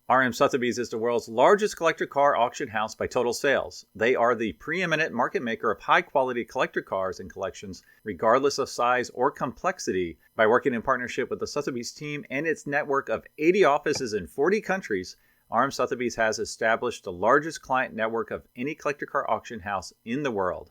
RM Sotheby's is the world's largest collector car auction house by total sales. They are the preeminent market maker of high-quality collector cars and collections, regardless of size or complexity. By working in partnership with the Sotheby's team and its network of 80 offices in 40 countries, RM Sotheby's has established the largest client network of any collector car auction house in the world.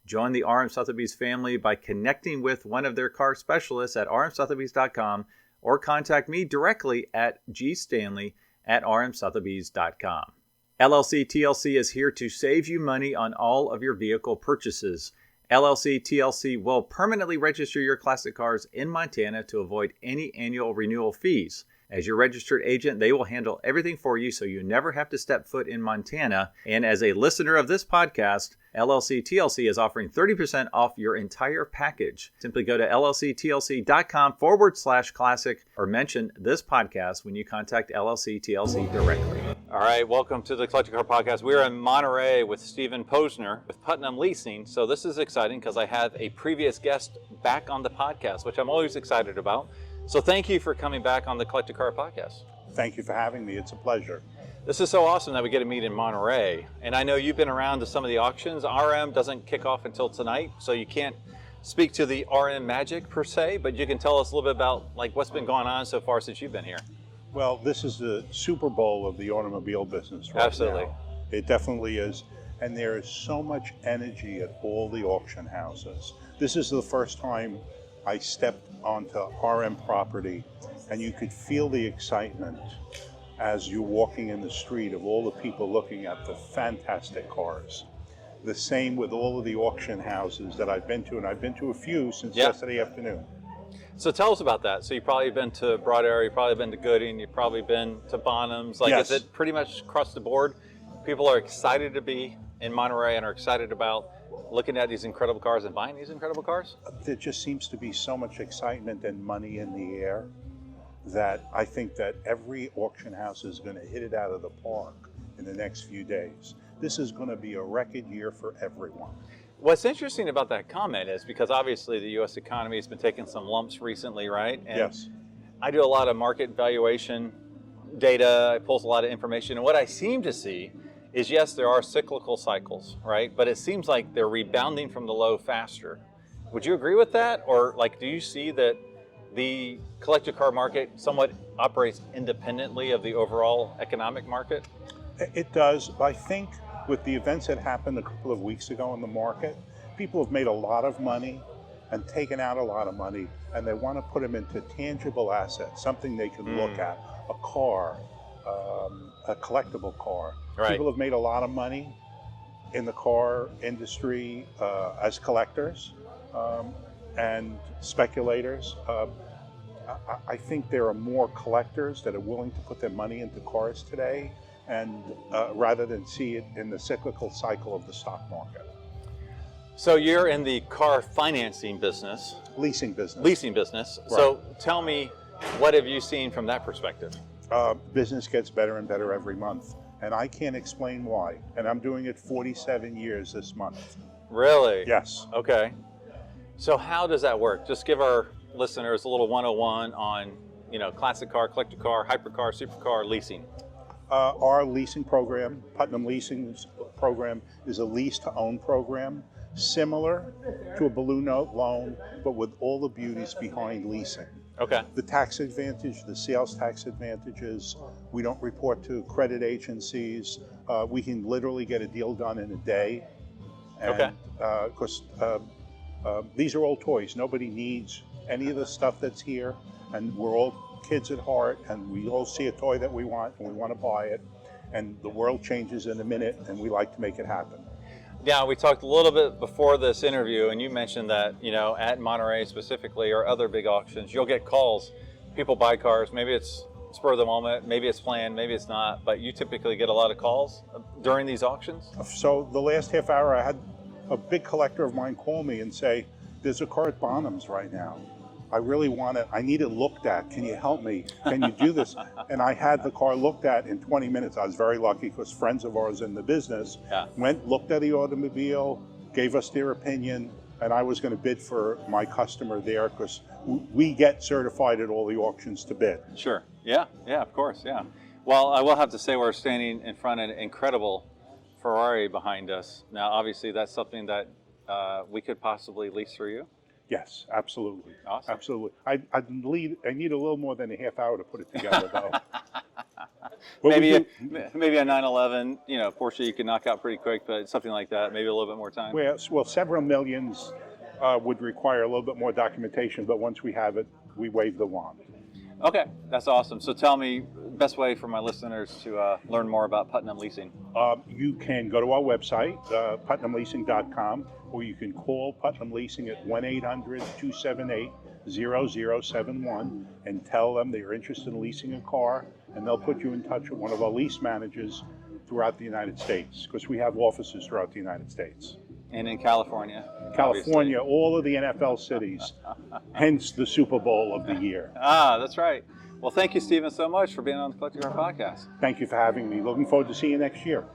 Join the RM Sotheby's family by connecting with one of their car specialists at rmsotheby's.com or contact me directly at gstanley@rmsotheby's.com. LLC TLC is here to save you money on all of your vehicle purchases. LLC TLC will permanently register your classic cars in Montana to avoid any annual renewal fees. As your registered agent, they will handle everything for you so you never have to step foot in Montana. And as a listener of this podcast, LLC TLC is offering 30% off your entire package. Simply go to llctlc.com/classic or mention this podcast when you contact LLC TLC directly. All right, welcome to the Collector Car Podcast. We're in Monterey with Stephen Posner with Putnam Leasing. So this is exciting because I have a previous guest back on the podcast, which I'm always excited about. So thank you for coming back on the Collector Car Podcast. Thank you for having me. It's a pleasure. This is so awesome that we get to meet in Monterey. And I know you've been around to some of the auctions. RM doesn't kick off until tonight, so you can't speak to the RM magic per se, but you can tell us a little bit about like what's been going on so far since you've been here. Well, this is the Super Bowl of the automobile business right Absolutely. now. It definitely is. And there is so much energy at all the auction houses. This is the first time I stepped onto RM property, and you could feel the excitement as you're walking in the street of all the people looking at the fantastic cars. The same with all of the auction houses that I've been to, and I've been to a few since yesterday afternoon. So tell us about that. So you've probably been to Broad Area, you've probably been to Gooding, you've probably been to Bonham's. Like, yes. Is it pretty much across the board? People are excited to be in Monterey and are excited about looking at these incredible cars and buying these incredible cars? There just seems to be so much excitement and money in the air that I think that every auction house is going to hit it out of the park in the next few days. This is going to be a record year for everyone. What's interesting about that comment is because obviously the U.S. economy has been taking some lumps recently, right? And yes. I do a lot of market valuation data. It pulls a lot of information. And what I seem to see is, yes, there are cyclical cycles, right? But it seems like they're rebounding from the low faster. Would you agree with that? Or like, do you see that the collector car market somewhat operates independently of the overall economic market? It does. I think with the events that happened a couple of weeks ago in the market, people have made a lot of money and taken out a lot of money, and they want to put them into tangible assets, something they can look at, a car, a collectible car. Right. People have made a lot of money in the car industry as collectors and speculators. I think there are more collectors that are willing to put their money into cars today, and rather than see it in the cyclical cycle of the stock market. So you're in the car financing business. Leasing business. Leasing business. Right. So tell me, what have you seen from that perspective? Business gets better and better every month, and I can't explain why. And I'm doing it 47 years this month. Really? Yes. Okay. So how does that work? Just give our listeners a little 101 on, classic car, collector car, hypercar, supercar leasing. Our leasing program, Putnam Leasing's program, is a lease-to-own program, similar to a balloon note loan, but with all the beauties behind leasing. Okay. The tax advantage, the sales tax advantages, we don't report to credit agencies. We can literally get a deal done in a day. And, okay. Of course, these are all toys. Nobody needs any of the stuff that's here, and we're all kids at heart, and we all see a toy that we want, and we want to buy it, and the world changes in a minute, and we like to make it happen. Yeah, we talked a little bit before this interview, and you mentioned that, at Monterey specifically or other big auctions, you'll get calls. People buy cars. Maybe it's spur of the moment, maybe it's planned, maybe it's not, but you typically get a lot of calls during these auctions? So the last half hour, I had a big collector of mine call me and say, there's a car at Bonham's right now. I really want it. I need it looked at. Can you help me? Can you do this? And I had the car looked at in 20 minutes. I was very lucky because friends of ours in the business went, looked at the automobile, gave us their opinion, and I was going to bid for my customer there because we get certified at all the auctions to bid. Sure. Yeah, of course, yeah. Well, I will have to say we're standing in front of an incredible Ferrari behind us. Now, obviously, that's something that we could possibly lease for you. Yes, absolutely. Awesome. Absolutely. I need a little more than a half hour to put it together, though. Maybe a 911, Porsche you can knock out pretty quick, but something like that, maybe a little bit more time. Well, several millions would require a little bit more documentation, but once we have it, we wave the wand. Okay, that's awesome. So tell me, best way for my listeners to learn more about Putnam Leasing. You can go to our website, putnamleasing.com, or you can call Putnam Leasing at 1-800-278-0071 and tell them that you're interested in leasing a car, and they'll put you in touch with one of our lease managers throughout the United States, because we have offices throughout the United States. And in California. California, obviously. All of the NFL cities, hence the Super Bowl of the year. Ah, that's right. Well, thank you, Stephen, so much for being on the Collector Car Podcast. Thank you for having me. Looking forward to seeing you next year.